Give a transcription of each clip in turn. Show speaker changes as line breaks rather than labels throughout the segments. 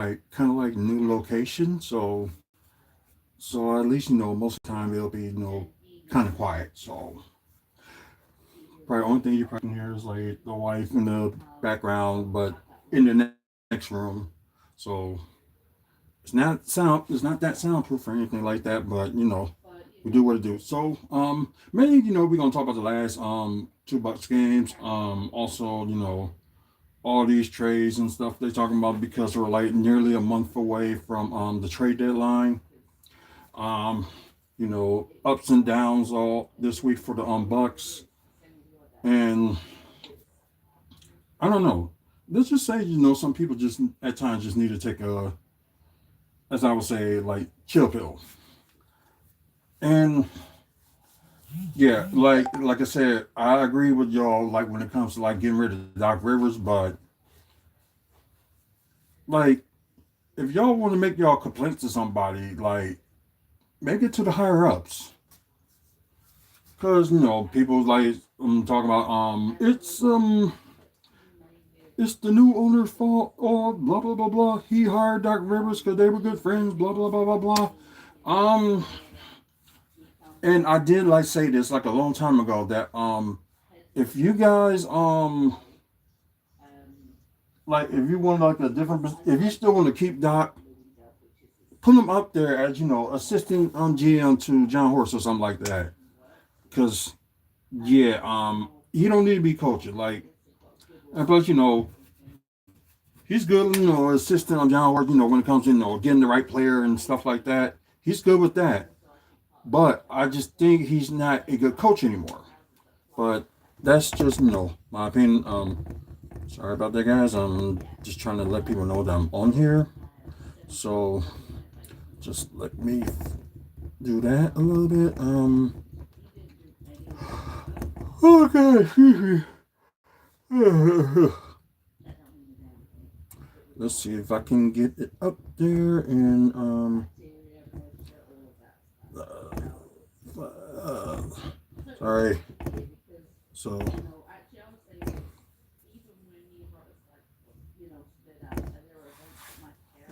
like kind of like new location. So at least most of the time it'll be kind of quiet. So probably the only thing you probably can hear is like the wife in the background, but in the next room. So it's not that soundproof or anything like that, but we do what it do. So mainly we're gonna talk about the last two Bucks games. Also all these trades and stuff they're talking about because we're like nearly a month away from the trade deadline. Um, ups and downs all this week for the Bucks, and I don't know. Let's just say some people just at times just need to take a, as I would say, like chill pill. And yeah, like I said, I agree with y'all. Like when it comes to like getting rid of Doc Rivers, but like if y'all want to make y'all complaints to somebody, like make it to the higher ups. Cause people like talking about it's the new owner's fault or blah blah blah blah. He hired Doc Rivers because they were good friends. Blah blah blah blah blah. Um, and I did like say this like a long time ago that if you guys like if you want like a different if you still want to keep Doc, put him up there as assistant GM to John Horst or something like that. Cause yeah, he don't need to be coaching like. And plus, he's good, assisting on John Horst, when it comes to, getting the right player and stuff like that. He's good with that. But I just think he's not a good coach anymore. But that's just, my opinion. Sorry about that, guys. I'm just trying to let people know that I'm on here. So just let me do that a little bit. Okay, excuse me. Let's see if I can get it up there and uh, sorry. So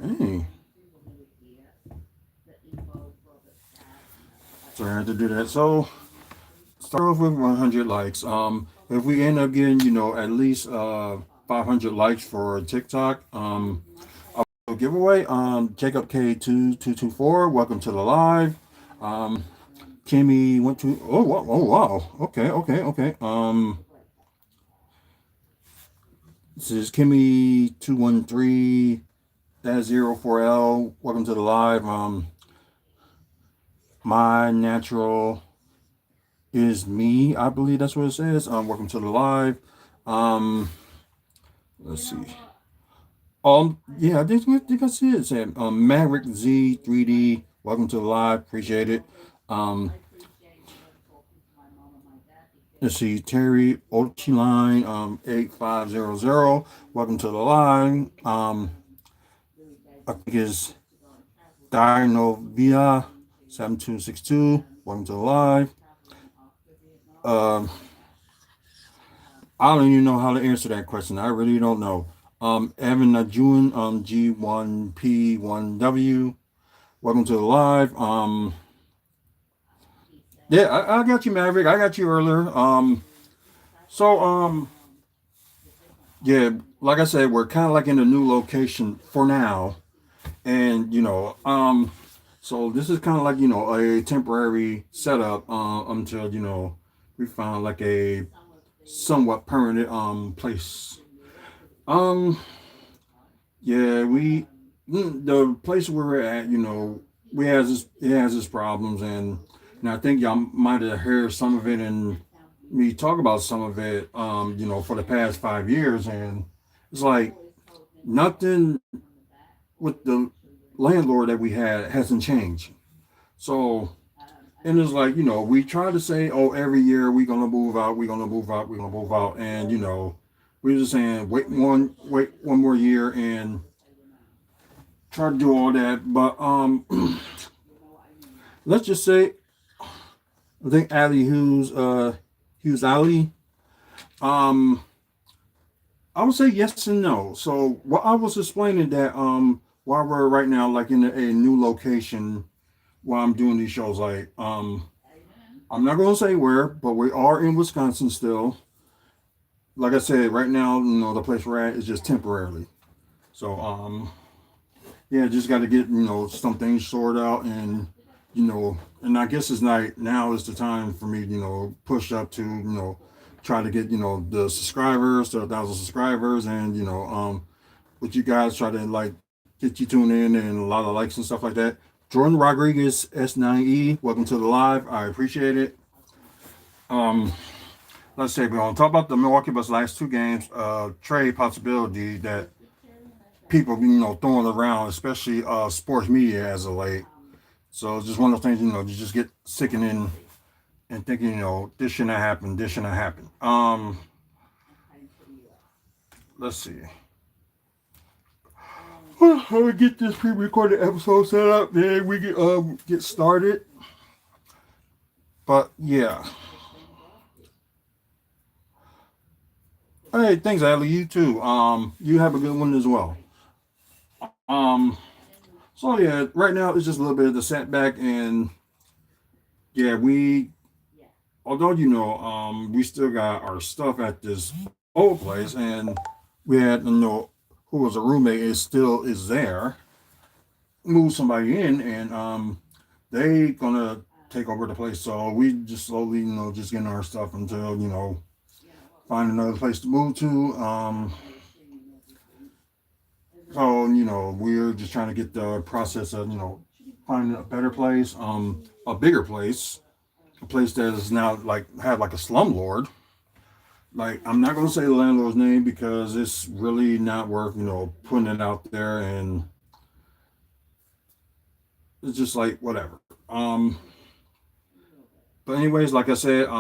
hey, sorry I had to do that. So start off with 100 likes. If we end up getting at least 500 likes for TikTok, I'll giveaway. Jacob K2224. Welcome to the live. Um, Kimmy went to. Oh wow! Oh wow! Okay, okay, okay. This is Kimmy 213-04L. Welcome to the live. My natural is me. I believe that's what it says. Welcome to the live. Um, let's see. Yeah, I think I see it. Sam. Maverick Z 3D. Welcome to the live. Appreciate it. Um, let's see. Terry Ochiline 8500. Welcome to the live. I think is Dinovia 7262. Welcome to the live. Um, I don't even know how to answer that question. I really don't know. Evan Najun, G1P1W. Welcome to the live. Yeah, I got you, Maverick. I got you earlier. So, yeah, like I said, we're kind of like in a new location for now. And, so this is kind of like, a temporary setup until, we find like a somewhat permanent place. Um, yeah, the place where we're at, we has it has its problems, and I think y'all might have heard some of it and me talk about some of it, for the past 5 years, and it's like nothing with the landlord that we had hasn't changed. So, and it's like we try to say, oh, every year we're gonna move out, we're gonna move out, we're gonna move out, and we're just saying wait one more year and try to do all that. But let's just say I think Ali Hughes Ali. Um, I would say yes and no. So what I was explaining that while we're right now like in a new location while I'm doing these shows, like I'm not gonna say where, but we are in Wisconsin still. Like I said, right now, the place we're at is just temporarily. So yeah, just got to get some things sorted out, and I guess it's not now is the time for me push up to try to get the subscribers to 1,000 subscribers, and with you guys try to like get you tuned in and a lot of likes and stuff like that. Jordan Rodriguez S9E, welcome to the live. I appreciate it. Um, let's say we're gonna talk about the Milwaukee Bucks last two games. Trade possibility that people throwing around, especially sports media as of late. So it's just one of those things you just get sickening and thinking this shouldn't happen. This shouldn't happen. Let's see. I'm gonna get this pre-recorded episode set up, then we get started. But yeah. Hey, thanks, Ali. You too. You have a good one as well. Um, so yeah, right now it's just a little bit of the setback, and yeah, although we still got our stuff at this old place, and we had who was a roommate is there, move somebody in, and they gonna take over the place. So we just slowly just getting our stuff until find another place to move to. So we're just trying to get the process of finding a better place, a bigger place, a place that is now like have like a slumlord. Like I'm not gonna say the landlord's name because it's really not worth putting it out there, and it's just like whatever. But anyways, like I said,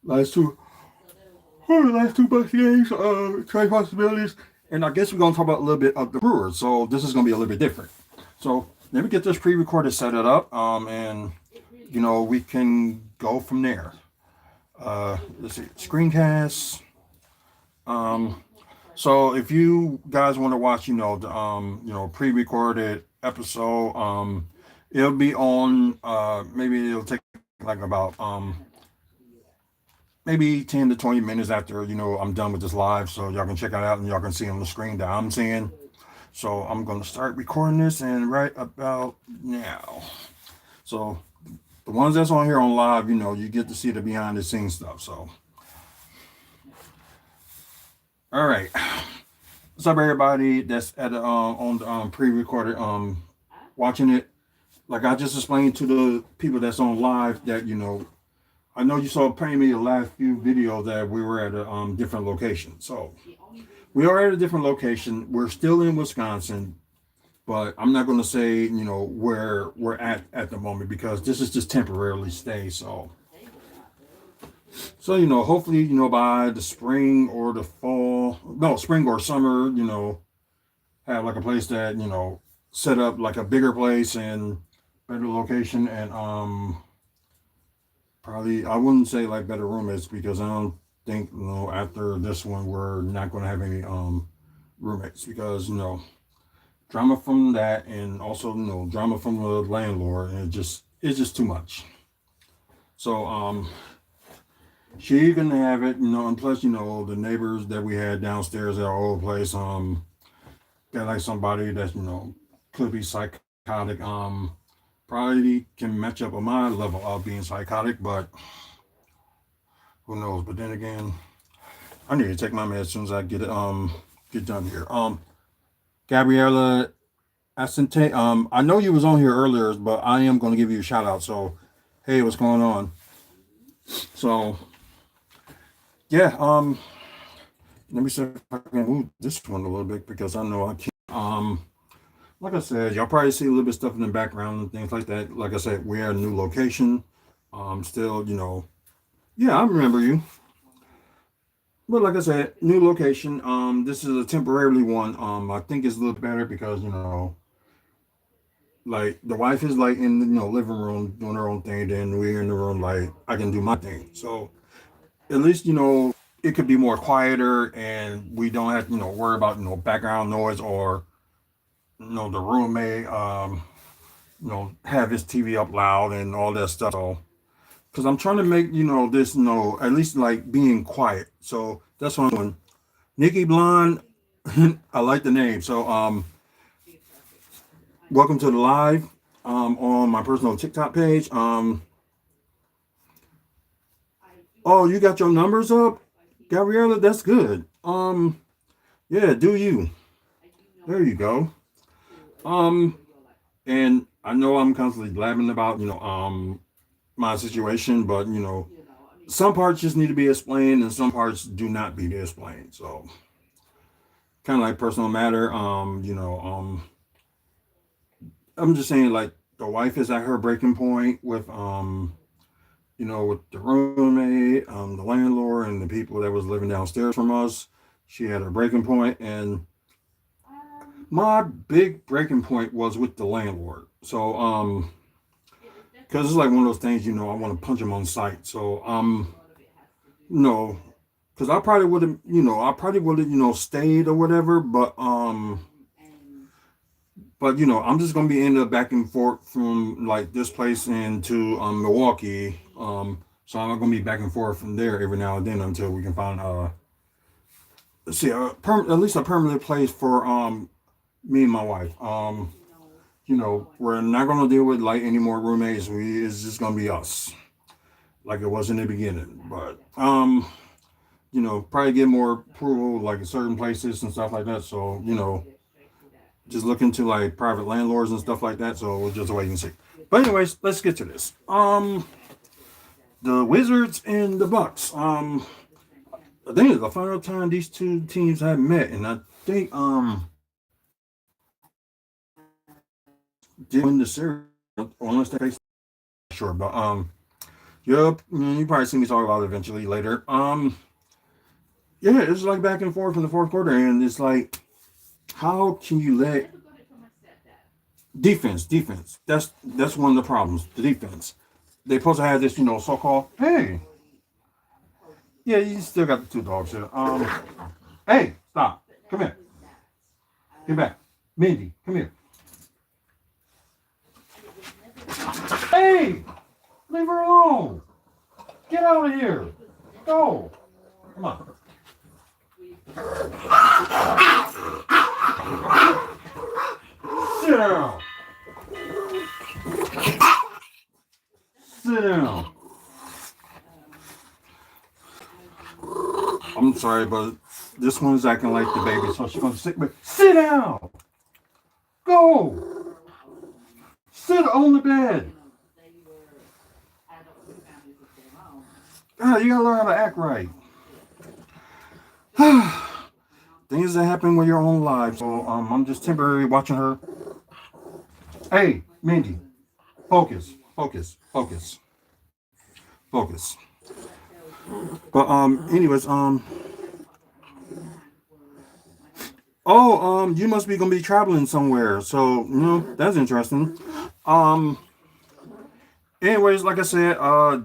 last two last two Bucks games, trade possibilities, and I guess we're gonna talk about a little bit of the Brewers. So this is gonna be a little bit different. So let me get this pre-recorded, set it up, and we can go from there. Let's see, screencasts. Um, so if you guys want to watch, the pre-recorded episode, it'll be on. Maybe it'll take like about maybe 10 to 20 minutes after I'm done with this live, so y'all can check it out and y'all can see on the screen that I'm seeing. So I'm gonna start recording this and right about now. So the ones that's on here on live, you get to see the behind the scenes stuff. So all right, what's up, everybody that's at on the pre-recorded watching it? Like I just explained to the people that's on live that I know you saw maybe the last few videos that we were at a different location. So we are at a different location. We're still in Wisconsin, but I'm not going to say where we're at the moment because this is just temporarily stay. So hopefully by the spring or the fall, no, spring or summer, have like a place that set up like a bigger place and better location, and probably I wouldn't say like better roommates because I don't think after this one we're not going to have any roommates because drama from that, and also drama from the landlord, and it's just too much. So she can have it, and plus the neighbors that we had downstairs at our old place got like somebody that's could be psychotic, probably can match up with my level of being psychotic, but who knows. But then again, I need to take my meds as soon as I get done here. Gabriella Asante, I know you was on here earlier, but I am going to give you a shout out. So hey, what's going on? So yeah, let me see if I can move this one a little bit because I know I can't. Like I said, y'all probably see a little bit of stuff in the background and things like that. Like I said, we're at a new location. Still, yeah, I remember you. But like I said, new location. This is a temporary one. I think it's a little better because like the wife is like in the living room doing her own thing, then we're in the room like I can do my thing. So at least it could be more quieter, and we don't have to worry about background noise or the roommate, have his TV up loud and all that stuff. So, because I'm trying to make, this, at least like being quiet. So that's what I'm doing. Nikki Blonde, I like the name. So, welcome to the live, on my personal TikTok page. Oh, you got your numbers up, Gabriella? That's good. Yeah, do you. There you go. Um, and I know I'm constantly blabbing about, my situation, but some parts just need to be explained, and some parts do not be explained. So, kind of like personal matter. I'm just saying, like, the wife is at her breaking point with, with the roommate, the landlord, and the people that was living downstairs from us. She had her breaking point, and my big breaking point was with the landlord. So, because it's like one of those things, I want to punch him on sight. So, no, because I probably would have, stayed or whatever. But I'm just gonna be ended up back and forth from like this place into Milwaukee. So I'm gonna be back and forth from there every now and then until we can find let's see, at least a permanent place for me and my wife. We're not gonna deal with like any more roommates. It's just gonna be us, like it was in the beginning. But probably get more approval like in certain places and stuff like that. So just look into like private landlords and stuff like that. So we'll just wait and see. But anyways, let's get to this. The Wizards and the Bucks. I think it's the final time these two teams have met, and I think did win the series unless they face. Sure, but yep, you probably see me talk about it eventually later. Yeah, it's like back and forth in the fourth quarter, and it's like, how can you let defense? That's one of the problems. The defense. They supposed to have this, so-called. Hey, yeah, you still got the two dogs here. Hey, stop. Come here. Get back. Mindy, come here. Hey, leave her alone. Get out of here. Go. Come on. Sit down. Sit down. I'm sorry, but this one's acting like the baby, so she's gonna sit down. Go. Sit on the bed. God, you gotta learn how to act right. Things that happen with your own life. So I'm just temporarily watching her. Hey, Mindy, focus. But anyways, oh, you must be gonna be traveling somewhere. So that's interesting. Um, anyways, like I said,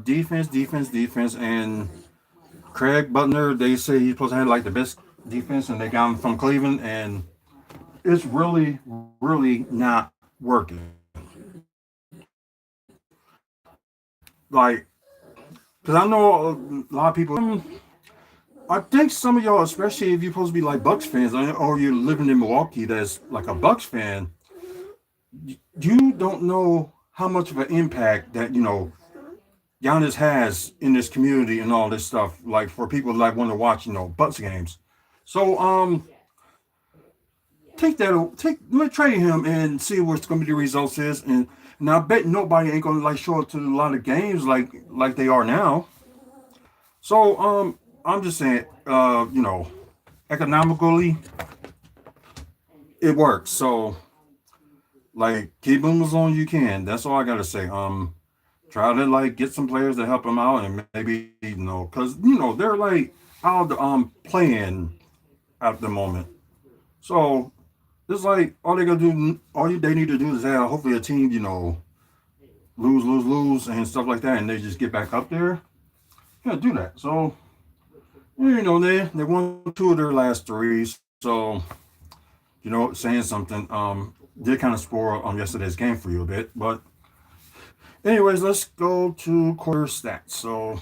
defense, and Craig Butler. They say he's supposed to have like the best defense, and they got him from Cleveland, and it's really not working. Like, because I know a lot of people. I think some of y'all, especially if you're supposed to be like Bucks fans, or you're living in Milwaukee, that's like a Bucks fan, you don't know how much of an impact that Giannis has in this community and all this stuff. Like for people that want to watch, Bucks games. So let's trade him and see what's going to be the results is, and I bet nobody ain't going to like show up to a lot of games like they are now. So I'm just saying, economically it works. So like keep them as long as you can. That's all I gotta say. Try to like get some players to help them out, and maybe because they're like out playing at the moment. So it's like all they gotta do, they need to do is have hopefully a team, lose, and stuff like that, and they just get back up there. Yeah, do that. So they won two of their last three. So saying something. did kind of spoil on yesterday's game for you a bit. But anyways, let's go to quarter stats. So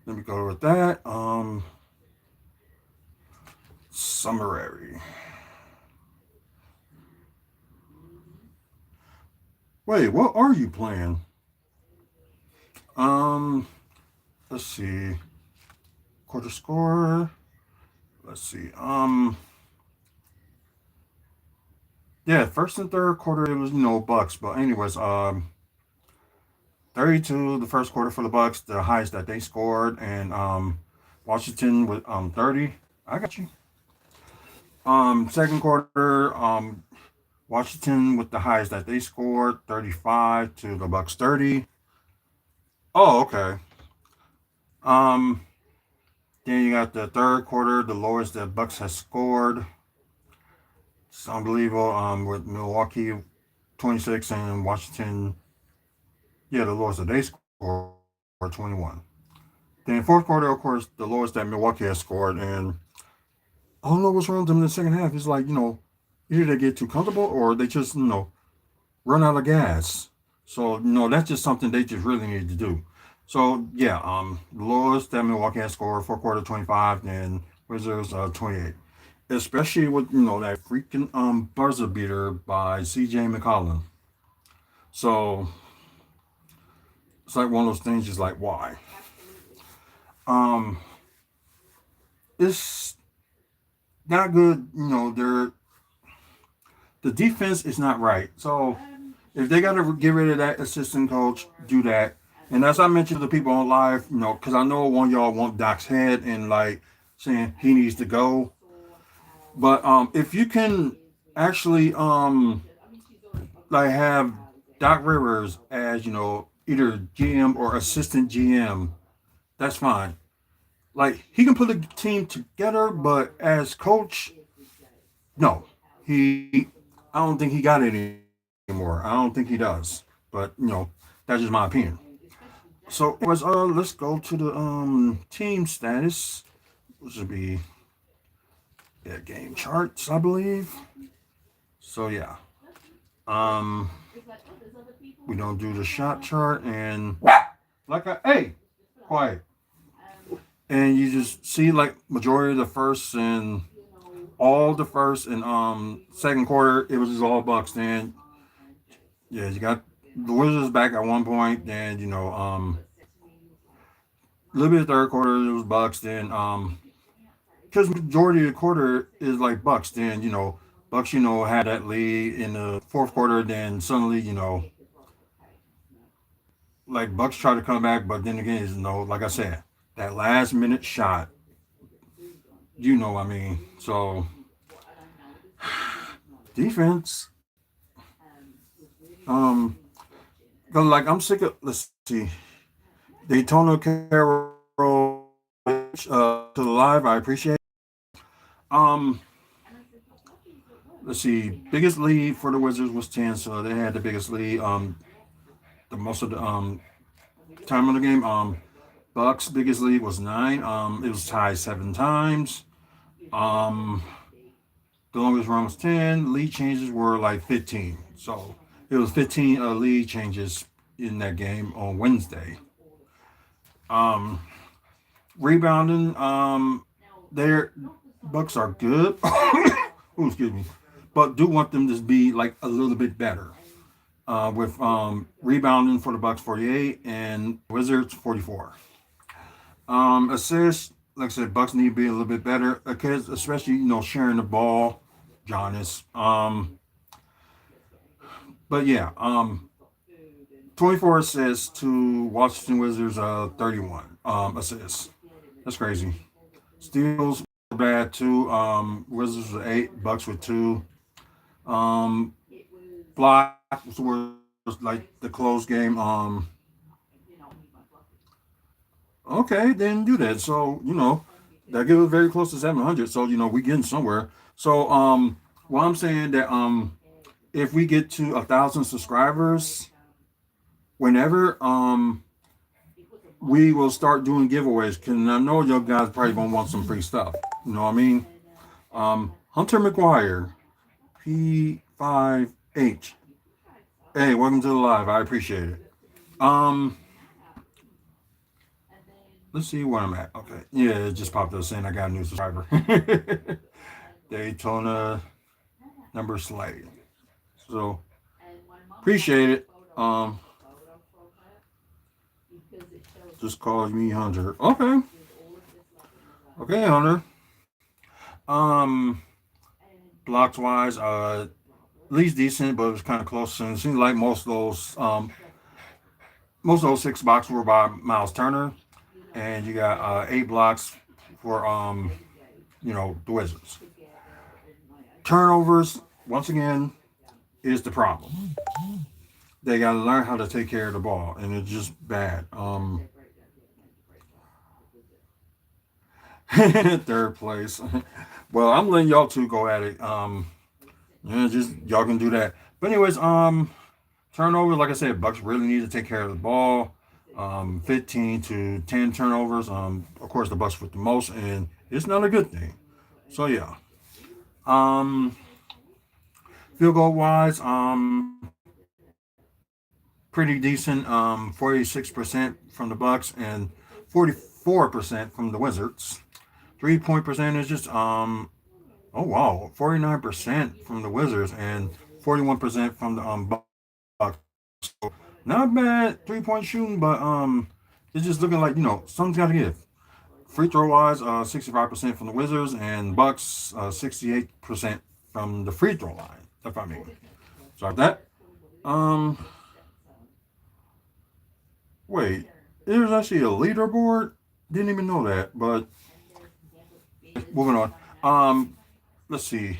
let me go with that. Summary. Wait, what are you playing? Um, let's see. Quarter score. Let's see. Yeah, first and third quarter it was Bucks, but anyways, 32 the first quarter for the Bucks, the highest that they scored, and Washington with 30. I got you. Second quarter, Washington with the highest that they scored, 35 to the Bucks 30. Oh, okay. Um, then you got the third quarter, the lowest that Bucks has scored. It's unbelievable. With Milwaukee 26 and Washington, yeah, the lowest that they scored 21. Then fourth quarter, of course, the lowest that Milwaukee has scored, and I don't know what's wrong with them in the second half. It's like either they get too comfortable or they just run out of gas. So that's just something they just really need to do. So yeah, the lowest that Milwaukee has scored fourth quarter 25, and Wizards 28. Especially with that freaking buzzer beater by C.J. McCollum. So it's like one of those things. Just like why? Um, it's not good. The defense is not right. So if they got to get rid of that assistant coach, do that. And as I mentioned to the people on live, because I know one of y'all want Doc's head and like saying he needs to go. But if you can actually like have Doc Rivers as either GM or assistant GM, that's fine. Like he can put a team together, but as coach, no, he. I don't think he got it anymore. I don't think he does. But that's just my opinion. So, anyways, let's go to the team status, which would be game charts, I believe. So yeah, um, we don't do the shot chart and hey, quiet, and you just see like majority of the first and all the first and second quarter it was just all Bucks. Then yeah, you got the Wizards back at one point. Then a little bit of third quarter it was Bucks. Then because majority of the quarter is like Bucks. Then Bucks had that lead in the fourth quarter. Then suddenly like Bucks try to come back, but then again like I said, that last minute shot. I mean, so defense. Um, 'Cause, like I'm sick of. Let's see, Daytona Carroll to the live. I appreciate. Um, let's see, biggest lead for the Wizards was 10, so they had the biggest lead. The most of the time of the game. Bucks biggest lead was 9. It was tied 7 times. Um, the longest run was 10. Lead changes were like 15. So it was 15 lead changes in that game on Wednesday. Um, Rebounding, their Bucks are good. Ooh, excuse me, but do want them to be like a little bit better. With rebounding for the Bucks 48 and Wizards 44. Assists, like I said, Bucks need to be a little bit better because especially sharing the ball, Giannis. But yeah, 24 assists to Washington Wizards 31 assists. That's crazy. Steals were bad too. Wizards with 8, Bucks with 2. Um, Blocks was like the close game. Okay, then do that. So that gives us very close to 700. So we getting somewhere. So what I'm saying that if we get to 1,000 subscribers, whenever we will start doing giveaways. Cause I know you guys probably gonna want some free stuff. You know what I mean? Hunter McGuire, P5H. Hey, welcome to the live. I appreciate it. Um, let's see where I'm at. Okay. Yeah, it just popped up saying I got a new subscriber. Daytona number Slay. So appreciate it. Just calls me Hunter. Okay. Okay, Hunter. Um, blocks wise, at least decent, but it was kind of close. And it seems like most of those 6 blocks were by Miles Turner, and you got 8 blocks for the Wizards. Turnovers, once again, is the problem. They got to learn how to take care of the ball, and it's just bad. Third place. Well, I'm letting y'all two go at it. Yeah, just y'all can do that. But anyways, turnovers, like I said, Bucks really need to take care of the ball. 15 to 10 turnovers. Of course, the Bucks with the most, and it's not a good thing. So yeah. Um, field goal wise, pretty decent. 46% from the Bucks and 44% from the Wizards. 3-point percentage is oh wow, 49% from the Wizards and 41% from the Bucks. So not bad 3-point shooting, but it's just looking like something's got to give. Free throw wise, 65% from the Wizards and Bucks, 68% from the free throw line. If I mean, so that. Um, wait, there's actually a leaderboard. Didn't even know that, but moving on. Let's see.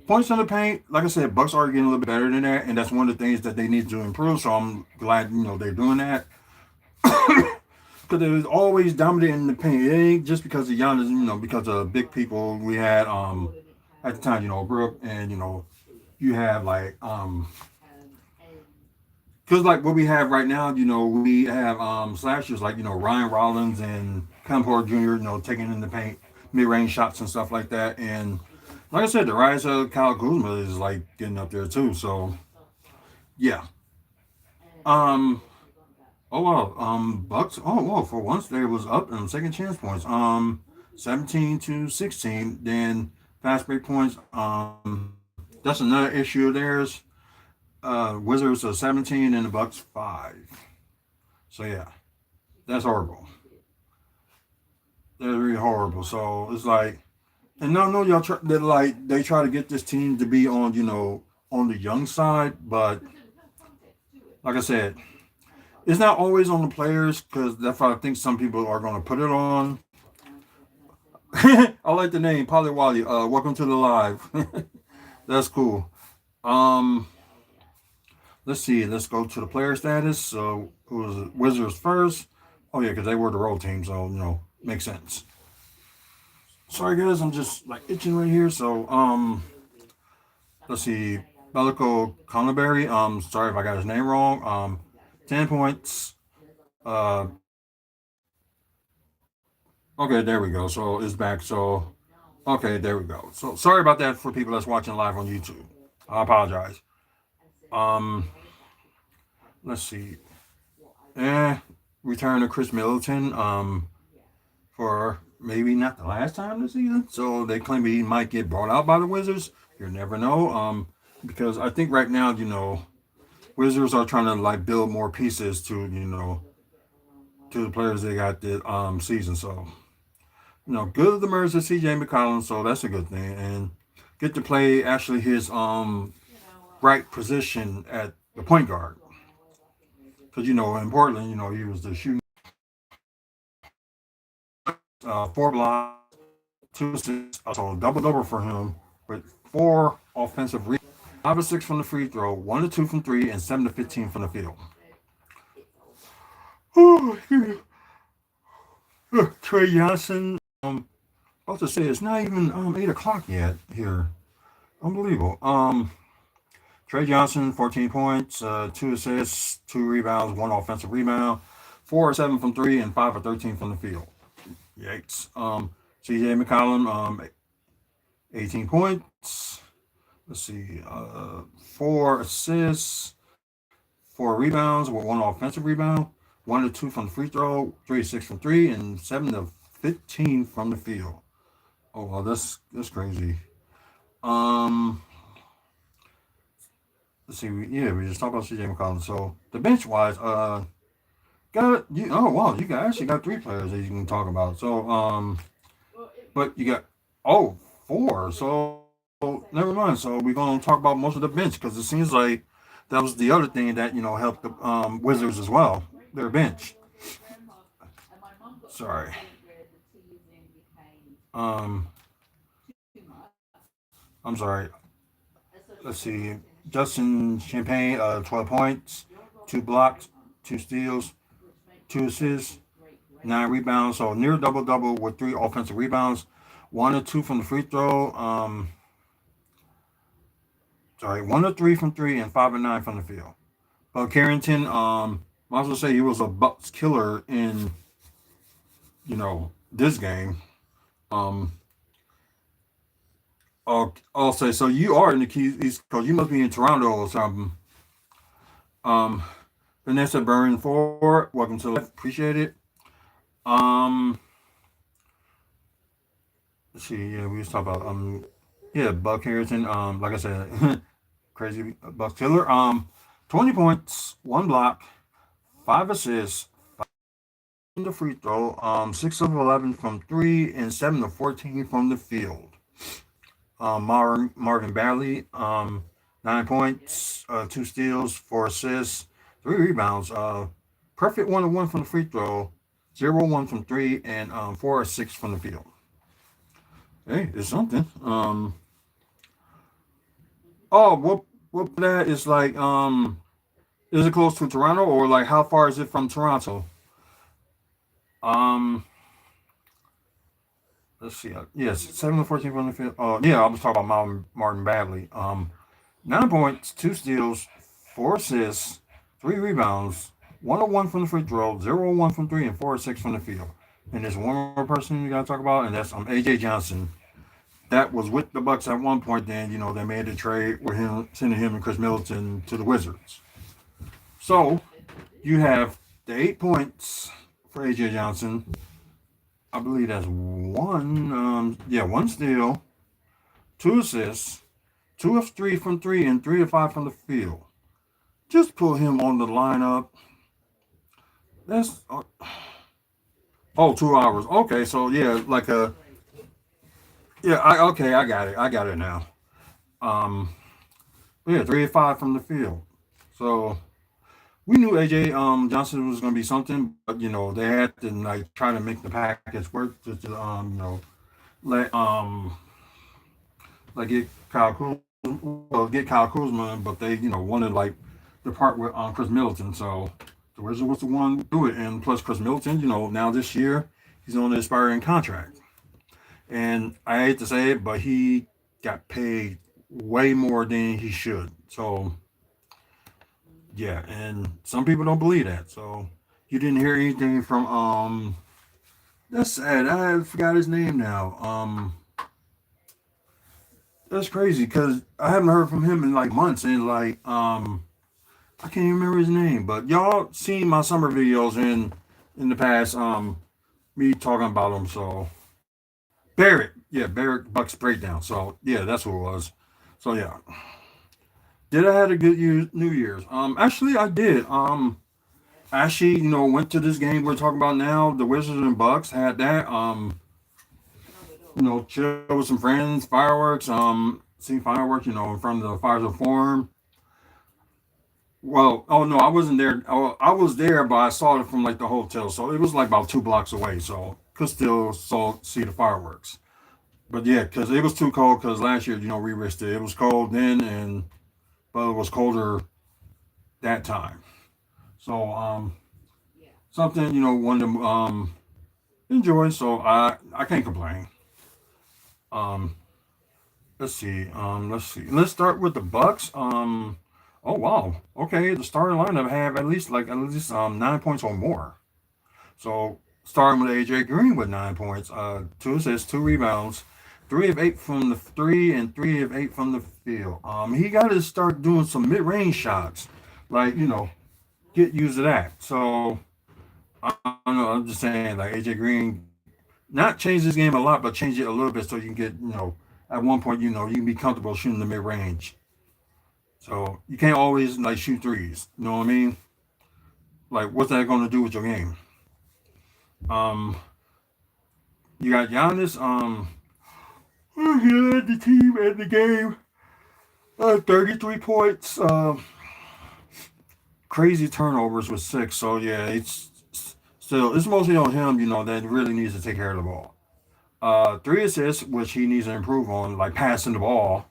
Points in the paint, like I said, Bucks are getting a little bit better than that, and that's one of the things that they need to improve. So I'm glad they're doing that. Because they was always dominating the paint. It ain't just because of Giannis, because of big people we had at the time, Brooke, and you have like because like what we have right now, we have slashers like Ryan Rollins and Campor Jr. Taking in the paint, mid range shots and stuff like that, and like I said, the rise of Kyle Kuzma is like getting up there too. So yeah. Um. Oh wow. Bucks. Oh well. For once, they was up in second chance points. 17 to 16. Then fast break points. That's another issue of theirs. Wizards are 17 and the Bucks 5. So yeah, that's horrible. That's really horrible. So it's like, and no, y'all try. They try to get this team to be on on the young side, but like I said, it's not always on the players because that's what I think some people are going to put it on. I like the name Polly Wally. Welcome to the live. That's cool. Um, let's see. Let's go to the player status. So who was it? Wizards first. Oh yeah, because they were the road team, so makes sense. Sorry guys, I'm just like itching right here. So let's see. Belico Conberry. Sorry if I got his name wrong. 10 points. Uh, okay, there we go. So it's back. So okay, there we go. So sorry about that for people that's watching live on YouTube. I apologize. Um, let's see. Eh, return to Chris Middleton. For maybe not the last time this season. So they claim he might get brought out by the Wizards. You never know. Because I think right now, Wizards are trying to like build more pieces to to the players they got this season. So good of the merger of CJ McCollum, so that's a good thing, and get to play actually his right position at the point guard. Because in Portland, he was the shooting 4 blocks, 2 assists, so double double for him with 4 offensive. 5 of 6 from the free throw, 1 of 2 from three, and 7 of 15 from the field. Trey Johnson. About to say it's not even 8 o'clock yet here. Unbelievable. Trey Johnson, 14 points, 2 assists, 2 rebounds, 1 offensive rebound, 4 of 7 from three, and 5 of 13 from the field. Yikes. CJ McCollum, 18 points. let's see, 4 assists, 4 rebounds with 1 offensive rebound, 1 to 2 from the free throw, 3 to 6 from three, and 7 to 15 from the field. Oh well, that's crazy. Um, let's see. Yeah, we just talked about CJ McCollum. So the bench wise, got you. Oh wow, you got actually got 3 players that you can talk about. So but you got oh 4. So never mind. So we're gonna talk about most of the bench because it seems like that was the other thing that helped the Wizards as well. Their bench. Sorry. Um, I'm sorry. Let's see. Justin Champagne, 12 points, 2 blocks, 2 steals, 2 assists, 9 rebounds. So near double double with 3 offensive rebounds, 1 to 2 from the free throw. Sorry, 1 to 3 from three and 5 and 9 from the field. But Carrington, might as well say he was a Bucks killer in this game. Um, I'll say so. You are in the East Coast. You must be in Toronto or something. Um, Vanessa Burn Ford, welcome to the live. Appreciate it. Um, let's see. Yeah, we was talking about yeah, Buck Harrison. Like I said, crazy Buck killer. 20 points, 1 block, 5 assists, from the free throw. 6 of 11 from three, and 7 to 14 from the field. Marvin Bagley, 9 points, 2 steals, 4 assists, 3 rebounds. Perfect 1-1 from the free throw, 0-1 from three, and 4 or 6 from the field. Hey, it's something. Oh, what that is like? Is it close to Toronto or like how far is it from Toronto? Um, let's see. Yes, 7 to 14 from the field. Yeah, I was talking about Martin Bagley. 9 points, 2 steals, 4 assists, 3 rebounds, 101 from the free throw, 0-1 from three, and 4 or 6 from the field. And there's one more person you gotta talk about, and that's AJ Johnson. That was with the Bucks at one point. Then they made a trade with him, sending him and Chris Middleton to the Wizards. So you have the 8 points for AJ Johnson. I believe that's one steal, 2 assists, 2 of 3 from three, and 3 of 5 from the field. Just put him on the lineup. That's 2 hours. Okay, so yeah, like a yeah. I got it. I got it now. Um, yeah, 3 of 5 from the field. So we knew AJ Johnson was going to be something, but they had to like try to make the package work to let like get Kyle Kuzma, but they wanted like to part with Chris Middleton. So the Wizards was the one to do it, and plus Chris Middleton, now this year he's on an expiring contract, and I hate to say it, but he got paid way more than he should. So yeah, and some people don't believe that. So you didn't hear anything from that's sad. I forgot his name now. That's crazy because I haven't heard from him in like months, and like I can't even remember his name. But y'all seen my summer videos in the past. Me talking about him. So Barrett, yeah, Barrett Bucks breakdown. So yeah, that's what it was. So yeah, did I had a good New Year's? Actually I did. Actually, went to this game we're talking about now. The Wizards and Bucks had that. Chill with some friends, fireworks. See fireworks. In front of the Fires of Forum. Well, oh no, I wasn't there. I was there, but I saw it from like the hotel, so it was like about 2 blocks away. So could still see the fireworks. But yeah, because it was too cold. Because last year, we risked it. It was cold then, and but it was colder that time. So something wanted to enjoy. So I can't complain. Um, let's see. Let's see. Let's start with the Bucks. Oh wow. Okay, the starting lineup have at least 9 points or more. So starting with AJ Green with 9 points, 2 assists, 2 rebounds, 3 of 8 from the three and 3 of 8 from the field. He got to start doing some mid-range shots, like get used to that. So I don't know. I'm just saying, like AJ Green, not change this game a lot, but change it a little bit so you can get at one point you can be comfortable shooting the mid-range. So you can't always like shoot threes. You know what I mean? Like what's that going to do with your game? Um, you got Giannis. He led the team and the game. 33 points. Crazy turnovers with 6. So yeah, it's mostly on him. That really needs to take care of the ball. 3 assists, which he needs to improve on, like passing the ball.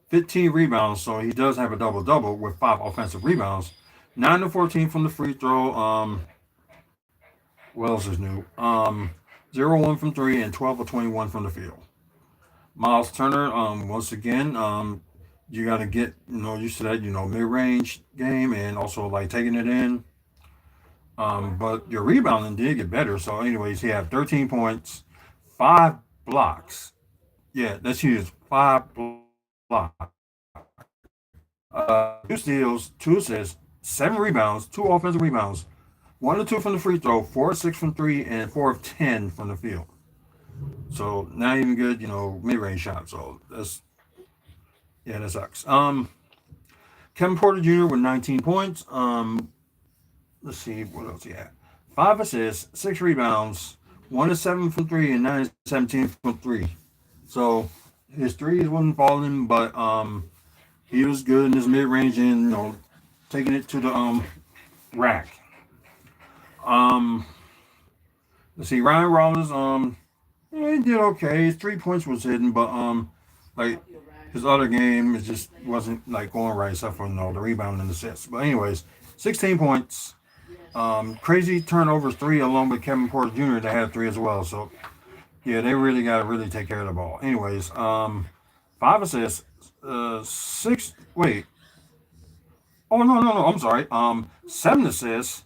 15 rebounds, so he does have a double double with 5 offensive rebounds. 9 to 14 from the free throw. What else is new? 0 1 from three and 12 of 21 from the field. Miles Turner, once again, you got to get used to that mid range game and also like taking it in. But your rebounding did get better. So, anyways, he had 13 points, 5 blocks. Yeah, that's huge. 5 blocks. 2 steals, 2 assists, 7 rebounds, 2 offensive rebounds, 1 of 2 from the free throw, 4 of 6 from three, and 4 of 10 from the field. So not even good, mid-range shot. So that sucks. Kevin Porter Jr. with 19 points. Let's see what else he had. 5 assists, 6 rebounds, 1 of 7 from three, and 9 of 17 from three. So his threes wasn't falling, but he was good in his mid-range and taking it to the rack. Um, let's see, Ryan Rollins. He did okay. His 3 points was hidden, but like his other game, it just wasn't like going right, except for the rebound and assists. But anyways, 16 points. Crazy turnovers 3, along with Kevin Porter Jr. They had 3 as well. So yeah, they really got to really take care of the ball. Anyways, 5 assists, 6. Wait. Oh no. I'm sorry. 7 assists,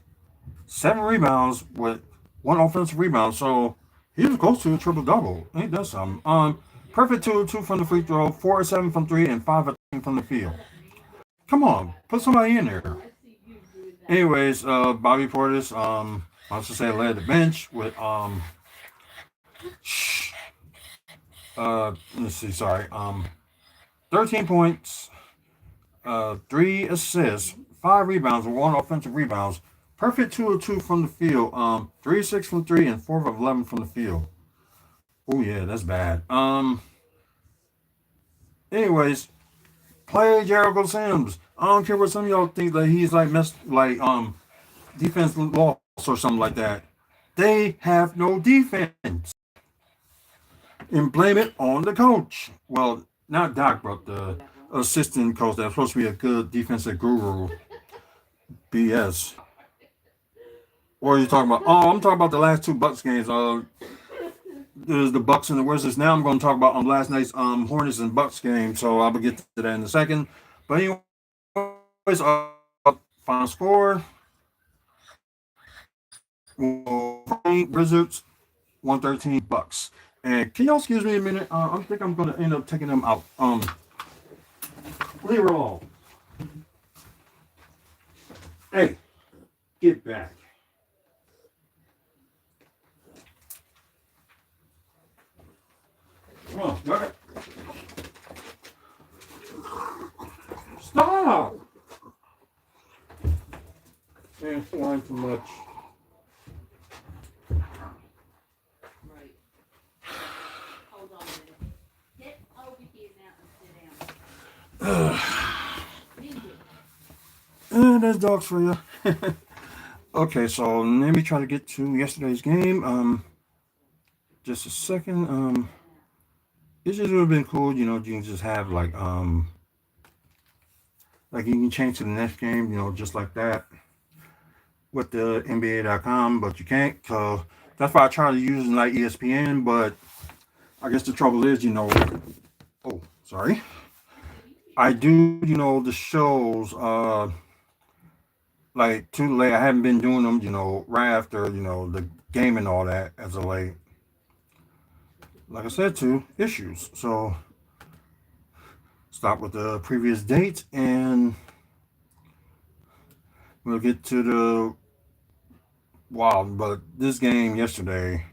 7 rebounds with 1 offensive rebound. So he was close to a triple double. Ain't that something? Perfect 2 of 2 from the free throw, 4 of 7 from three, and 5 of 10 from the field. Come on, put somebody in there. Anyways, Bobby Portis, I was to say led the bench with let's see, sorry, 13 points, 3 assists, 5 rebounds, and 1 offensive rebounds. Perfect 2 of 2 from the field. 3 of 6 from three and 4 of 11 from the field. Oh yeah, that's bad. Anyways, play Jericho Sims. I don't care what some of y'all think that he's like messed like defense loss or something like that. They have no defense. And blame it on the coach. Well, not Doc, but the assistant coach that's supposed to be a good defensive guru. BS. What are you talking about? Oh, I'm talking about the last 2 Bucks games. There's the Bucks and the Wizards. Now I'm going to talk about last night's Hornets and Bucks game. So I'll get to that in a second. But anyways, final score: Wizards 113, Bucks. And can y'all excuse me a minute? I think I'm going to end up taking them out. Leave her alone. Hey, get back. Come on, got it. Stop! Man, flying too much.
Right. Hold on a minute. Get over here now and sit down.
There's dogs for you. Okay, so let me try to get to yesterday's game. Just a second. It just would have been cool, you can just have like you can change to the next game, just like that with the NBA.com, but you can't. So that's why I try to use like ESPN, but I guess the trouble is, oh, sorry. I do, the shows, like too late. I haven't been doing them, right after, the game and all that as of late. like I said, to issues. So stop with the previous date, and we'll get to the wild. But this game yesterday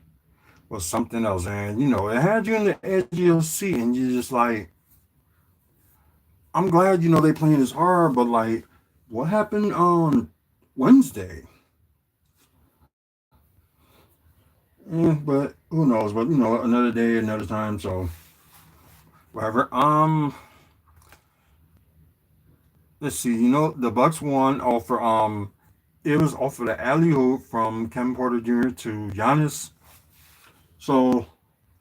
was something else, and it had you on the edge of your seat, and you just like, I'm glad they playing this hard, but like, what happened on Wednesday? But who knows? But another day, another time. So whatever. Let's see. The Bucks won off for it was off of the alley oop from Kevin Porter Jr. to Giannis. So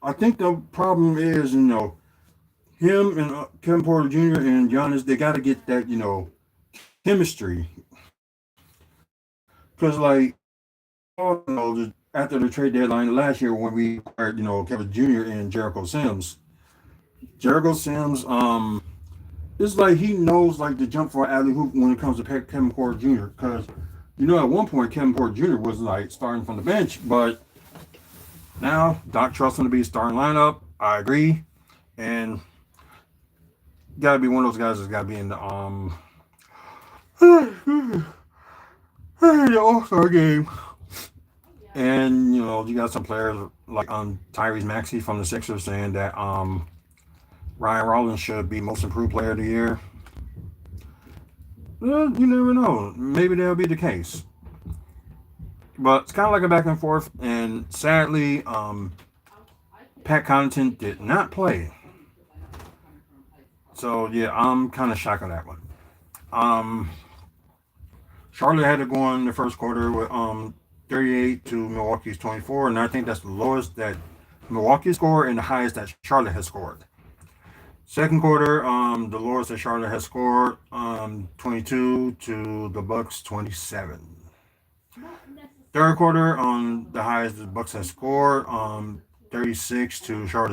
I think the problem is him and Kevin Porter Jr. and Giannis, they got to get that chemistry, because like after the trade deadline last year when we acquired Kevin Jr. and Jericho Sims it's like he knows like the jump for alley hoop when it comes to Kevin Porter Jr. Because at one point Kevin Porter Jr. was like starting from the bench, but now Doc trusts him to be starting lineup. I agree, and got to be one of those guys that's got to be in the All Star game. And you got some players like Tyrese Maxey from the Sixers saying that Ryan Rollins should be most improved player of the year. Well, you never know. Maybe that'll be the case. But it's kind of like a back and forth. And sadly, Pat Connaughton did not play. So yeah, I'm kind of shocked on that one. Um, Charlotte had to go in the first quarter with 38 to Milwaukee's 24, and I think that's the lowest that Milwaukee scored and the highest that Charlotte has scored. Second quarter, the lowest that Charlotte has scored, 22 to the Bucks 27. Third quarter, the highest the Bucks has scored, 36 to Charlotte